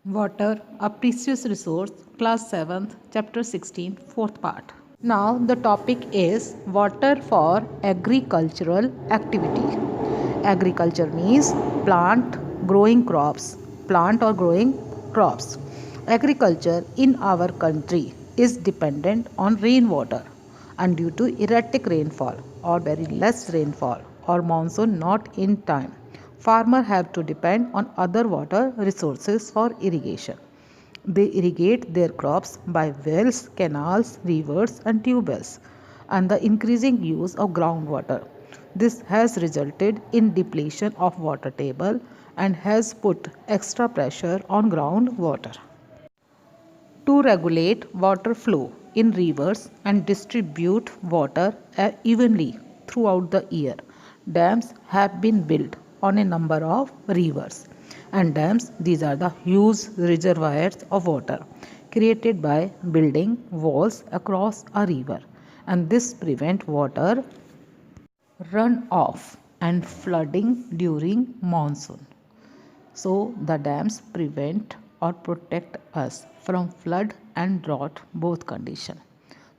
Water, a precious resource, class 7th, chapter 16, fourth part. Now, the topic is water for agricultural activity. Agriculture means plant or growing crops. Agriculture in our country is dependent on rainwater, and due to erratic rainfall or very less rainfall or monsoon not in time, farmers have to depend on other water resources for irrigation. They irrigate their crops by wells, canals, rivers, and tube wells, and the increasing use of groundwater. This has resulted in depletion of water table and has put extra pressure on groundwater. To regulate water flow in rivers and distribute water evenly throughout the year, dams have been built on a number of rivers. And dams, these are the huge reservoirs of water created by building walls across a river. And this prevent water runoff and flooding during monsoon. So the dams prevent or protect us from flood and drought both condition.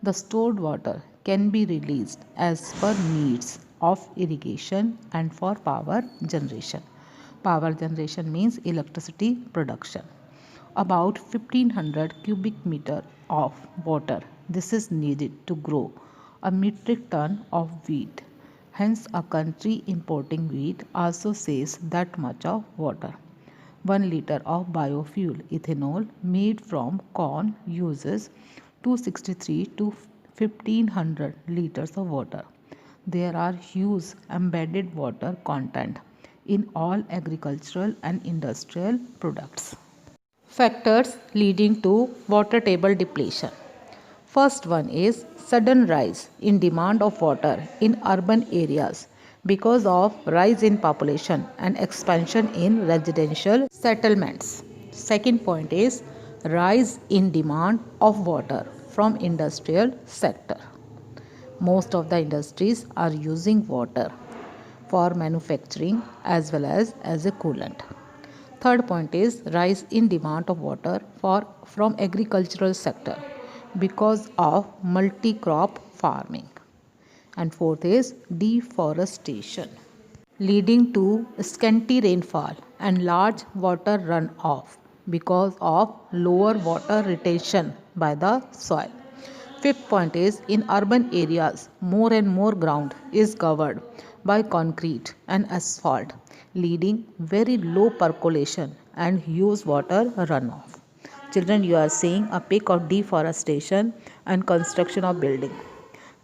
The stored water can be released as per needs of irrigation and for power generation. Power generation means electricity production. About 1500 cubic meter of water. This is needed to grow a metric ton of wheat. Hence, a country importing wheat also saves that much of water. 1 liter of biofuel ethanol made from corn uses 263 to 1500 liters of water. There are huge embedded water content in all agricultural and industrial products. Factors leading to water table depletion. First one is sudden rise in demand of water in urban areas because of rise in population and expansion in residential settlements. Second point is rise in demand of water from industrial sector. Most of the industries are using water for manufacturing as well as a coolant. Third point is rise in demand of water from agricultural sector because of multi-crop farming. And fourth is deforestation leading to scanty rainfall and large water runoff because of lower water retention by the soil. Fifth point is in urban areas, more and more ground is covered by concrete and asphalt, leading very low percolation and huge water runoff. Children, you are seeing a peak of deforestation and construction of building.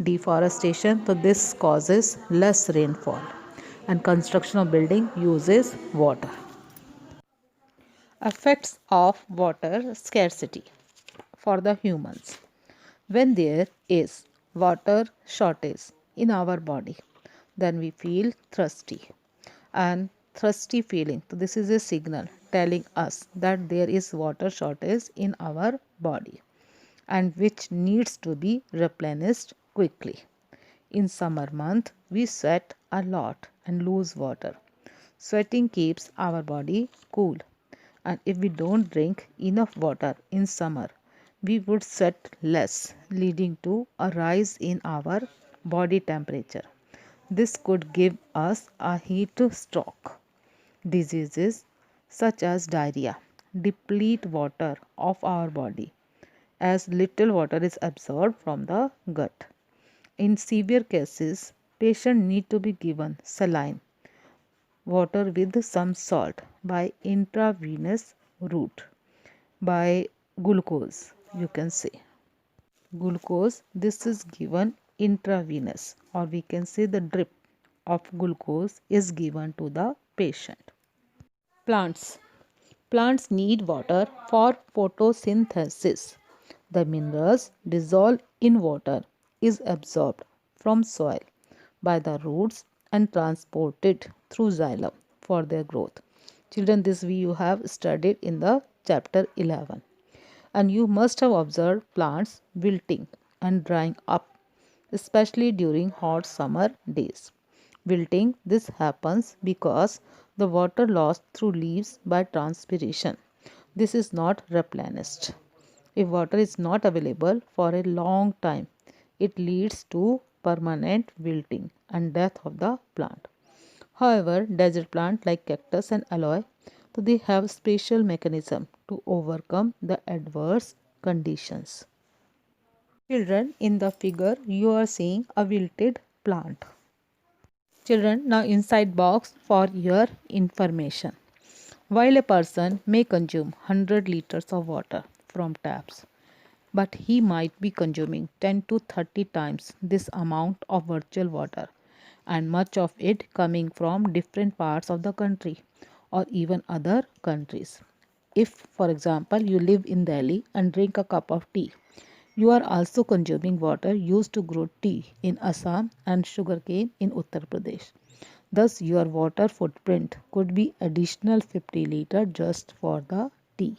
Deforestation, so this causes less rainfall, and construction of building uses water. Effects of water scarcity for the humans. When there is water shortage in our body, then we feel thirsty. And thirsty feeling, so this is a signal telling us that there is water shortage in our body and which needs to be replenished quickly. In summer month, we sweat a lot and lose water. Sweating keeps our body cool, and if we don't drink enough water in summer, we would sweat less, leading to a rise in our body temperature. This could give us a heat stroke. Diseases such as diarrhea deplete water of our body as little water is absorbed from the gut. In severe cases, patients need to be given saline water with some salt by intravenous route by glucose, you can say. Glucose, this is given intravenous, or we can say the drip of glucose is given to the patient. Plants. Plants need water for photosynthesis. The minerals dissolved in water is absorbed from soil by the roots and transported through xylem for their growth. Children, this you have studied in the chapter 11. And you must have observed plants wilting and drying up, especially during hot summer days. Wilting, this happens because the water lost through leaves by transpiration this is not replenished. If water is not available for a long time, it leads to permanent wilting and death of the plant. However, desert plants like cactus and aloe, so they have special mechanism to overcome the adverse conditions. Children, in the figure you are seeing a wilted plant. Children, now inside box for your information. While a person may consume 100 liters of water from taps, but he might be consuming 10 to 30 times this amount of virtual water, and much of it coming from different parts of the country or even other countries. If, for example, you live in Delhi and drink a cup of tea, you are also consuming water used to grow tea in Assam and sugarcane in Uttar Pradesh. Thus, your water footprint could be additional 50 liters just for the tea.